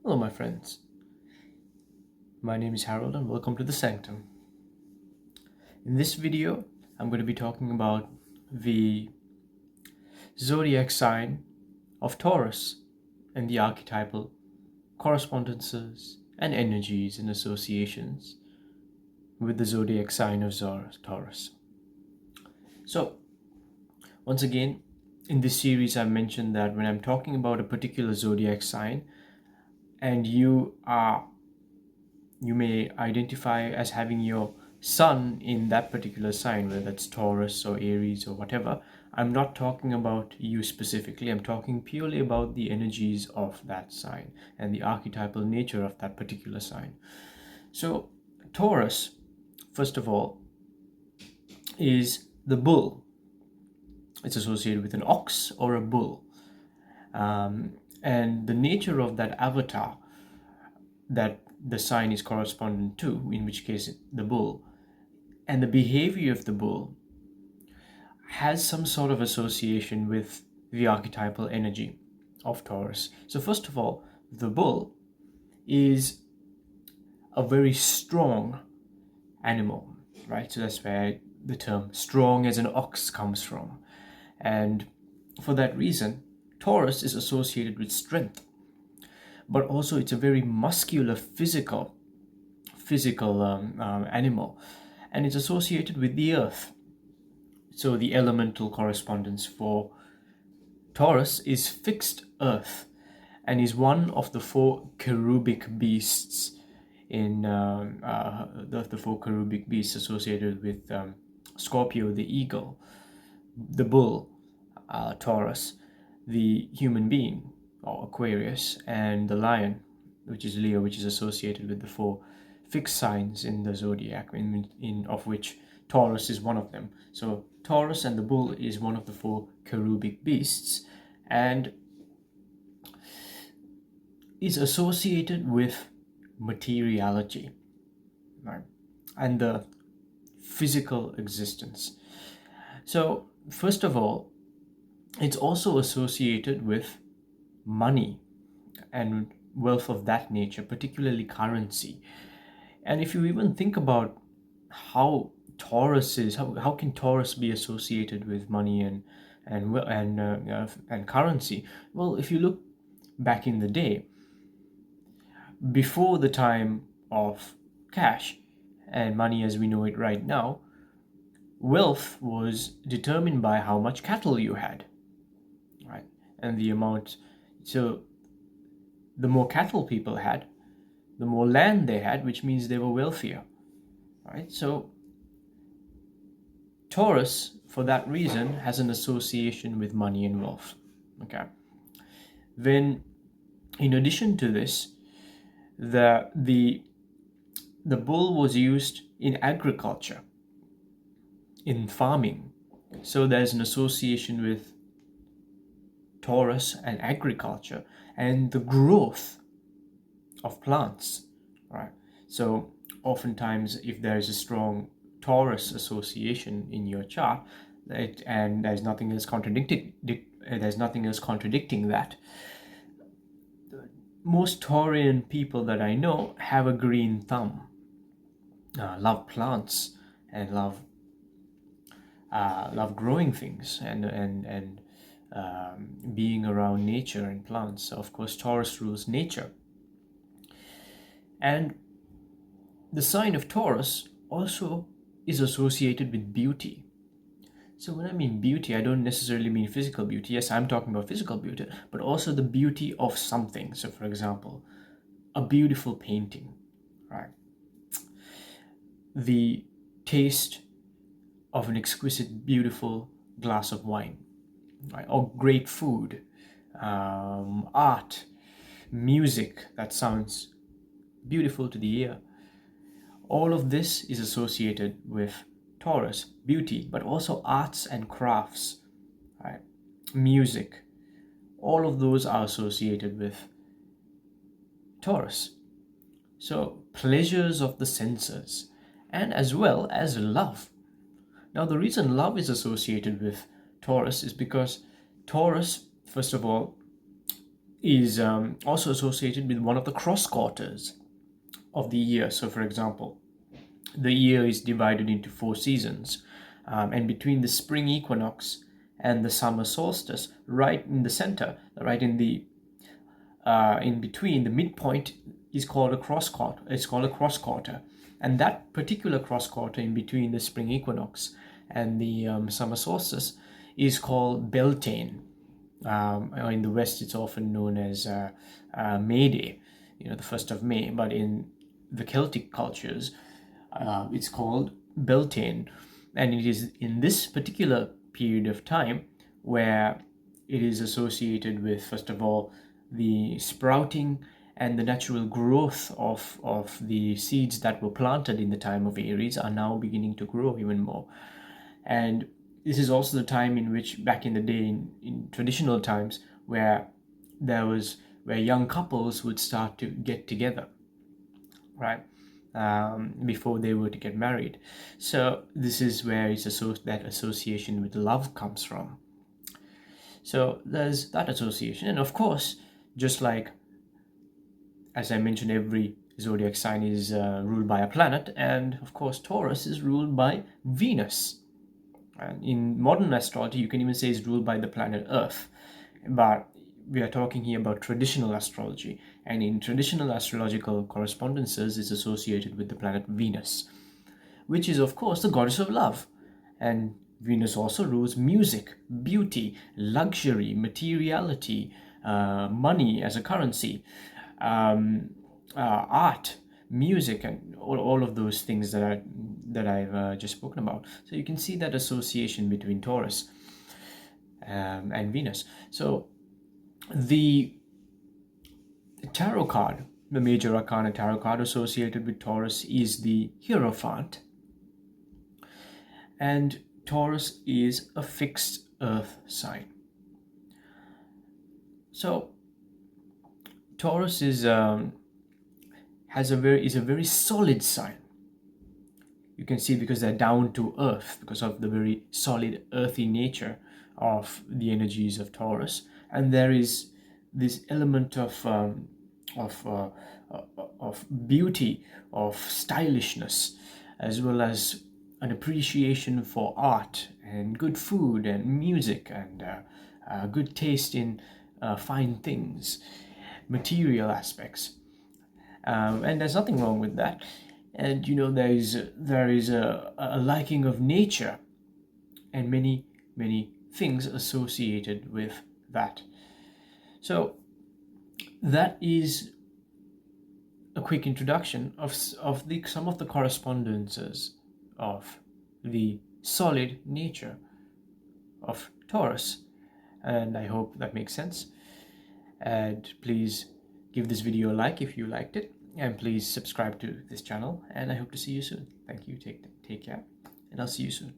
Hello, my friends. My name is Harold, and welcome to the Sanctum. In this video, I'm going to be talking about the zodiac sign of Taurus and the archetypal correspondences and energies and associations with the zodiac sign of Taurus. So, once again, in this series, I've mentioned that when I'm talking about a particular zodiac sign, and you may identify as having your sun in that particular sign, whether that's Taurus or Aries or whatever. I'm not talking about you specifically. I'm talking purely about the energies of that sign and the archetypal nature of that particular sign. So Taurus, first of all, is the bull. It's associated with an ox or a bull. And the nature of that avatar that the sign is correspondent to, in which case the bull, and the behavior of the bull has some sort of association with the archetypal energy of Taurus. So first of all, the bull is a very strong animal, right? So that's where the term strong as an ox comes from. And for that reason, Taurus is associated with strength, but also it's a very muscular, physical animal, and it's associated with the earth. So the elemental correspondence for Taurus is fixed earth, and is one of the four cherubic beasts in the four cherubic beasts associated with Scorpio, the eagle, the bull, Taurus, the human being, or Aquarius, and the lion, which is Leo, which is associated with the four fixed signs in the zodiac, of which Taurus is one of them. So Taurus and the bull is one of the four cherubic beasts, and is associated with materiality, right, and the physical existence. So first of all, it's also associated with money and wealth of that nature, particularly currency. And if you even think about how Taurus is, how can Taurus be associated with money and currency? Well, if you look back in the day, before the time of cash and money as we know it right now, wealth was determined by how much cattle you had, right? And the amount. So the more cattle people had, the more land they had, which means they were wealthier, right? So Taurus, for that reason, has an association with money and wealth. Okay. Then, in addition to this, the bull was used in agriculture, in farming. So there's an association with Taurus and agriculture and the growth of plants, right? So oftentimes, if there is a strong Taurus association in your chart, and there's nothing else contradicting that, most Taurian people that I know have a green thumb, love plants, and love growing things, and being around nature and plants. So of course, Taurus rules nature. And the sign of Taurus also is associated with beauty. So when I mean beauty, I don't necessarily mean physical beauty. Yes, I'm talking about physical beauty, but also the beauty of something. So for example, a beautiful painting, right? The taste of an exquisite, beautiful glass of wine, right? Or great food, art, music that sounds beautiful to the ear. All of this is associated with Taurus, beauty, but also arts and crafts, right? Music. All of those are associated with Taurus. So pleasures of the senses, and as well as love. Now the reason love is associated with Taurus is because Taurus, first of all, is also associated with one of the cross quarters of the year. So, for example, the year is divided into 4 seasons, and between the spring equinox and the summer solstice, right in the center, right in between, the midpoint is called a cross quarter. It's called a cross quarter, and that particular cross quarter in between the spring equinox and the summer solstice is called Beltane. In the West, it's often known as May Day, the 1st of May, but in the Celtic cultures, it's called Beltane. And it is in this particular period of time where it is associated with, first of all, the sprouting and the natural growth of the seeds that were planted in the time of Aries are now beginning to grow even more. And this is also the time in which, back in the day, in traditional times, where young couples would start to get together, right, before they were to get married. So this is where that association with love comes from. So there's that association, and of course, just like, as I mentioned, every zodiac sign is ruled by a planet, and of course Taurus is ruled by Venus. And in modern astrology, you can even say it's ruled by the planet Earth. But we are talking here about traditional astrology, and in traditional astrological correspondences, it's associated with the planet Venus, which is of course the goddess of love. And Venus also rules music, beauty, luxury, materiality, money as a currency, art, music, and all of those things that I've just spoken about. So you can see that association between Taurus and Venus. So the tarot card, the major arcana tarot card associated with Taurus, is the Hierophant. And Taurus is a fixed earth sign. So Taurus is a very solid sign. You can see, because they're down to earth, because of the very solid earthy nature of the energies of Taurus. And there is this element of beauty, of stylishness, as well as an appreciation for art and good food and music and good taste in fine things, material aspects. And there's nothing wrong with that. And there is a liking of nature and many things associated with that. So that is a quick introduction of some of the correspondences of the solid nature of Taurus, and I hope that makes sense. And please give this video a like if you liked it, and please subscribe to this channel, and I hope to see you soon. Thank you. Take care, and I'll see you soon.